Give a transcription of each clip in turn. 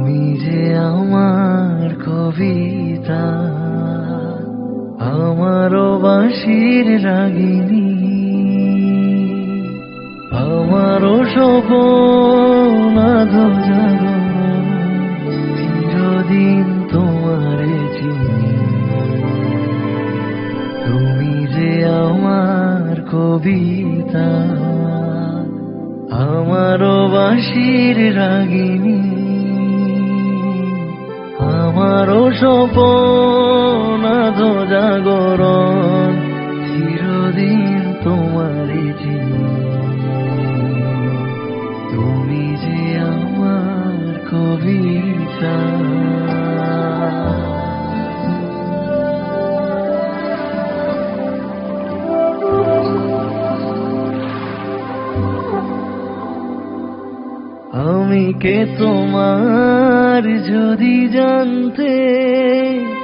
তুমি যে আমার কবিতা, আমারও বাঁশির রাগিনী, আমারও স্বপন আধো জাগরণ, চিরদিন তোমারে চিনি। তুমি যে আমার কবিতা, আমারও বাঁশির রাগিনী, আমারও স্বপন আধো জাগরণ, চিরদিন তোমারে চিনি। তুমি যে আমার কবিতা। আমি কে তোমার যদি জানতে,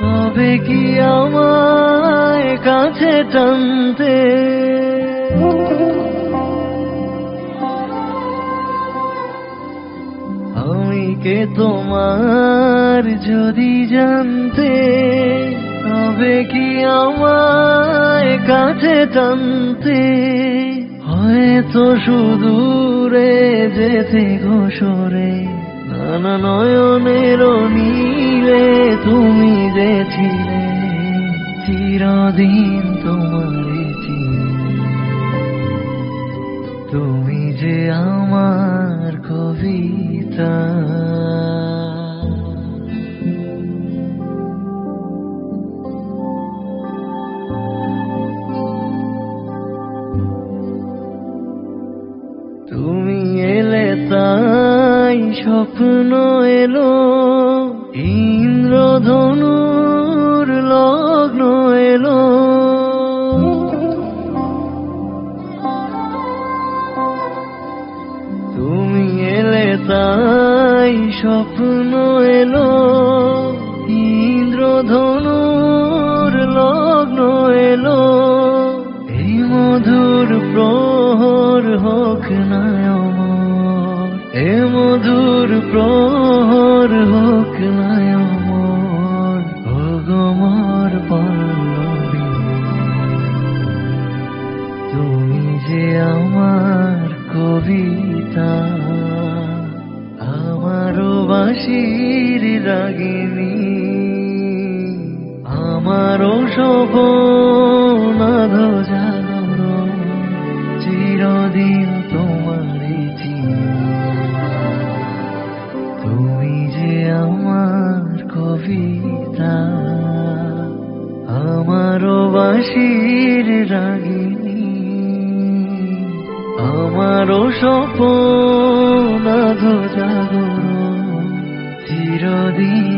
তবে কি আমায় কাছে টানতে। আমি কে তোমার যদি জানতে, তবে কি আমায় কাছে টানতে। হয়তো সুদূরে যেতে ঘোষরে, নানা নয়নের নীলে তুমি যে ছিলে, চিরদিন তোমারে চিনি। তুমি যে আমার কবিতা। তুমি এলে তাই স্বপ্ন এলো, ইন্দ্রধনুর লগ্ন এলো। তুমি এলে তাই স্বপ্ন এলো, ইন্দ্রধনুর লগ্ন এলো। এই মধুর প্রহর হোক না অমর, এ মধুর প্রহর হোক না অমর, ও গো মোর পল্লবী। তুমি যে আমার কবিতা, আমারও বাঁশির রাগিনী, আমারও স্বপন আধো জাগরণ, চিরদিন তোমারে চিনি। তুমি যে আমার কবিতা, আমারও বাঁশির রাগিনী, আমারও স্বপন আধো জাগরণ, চিরদিন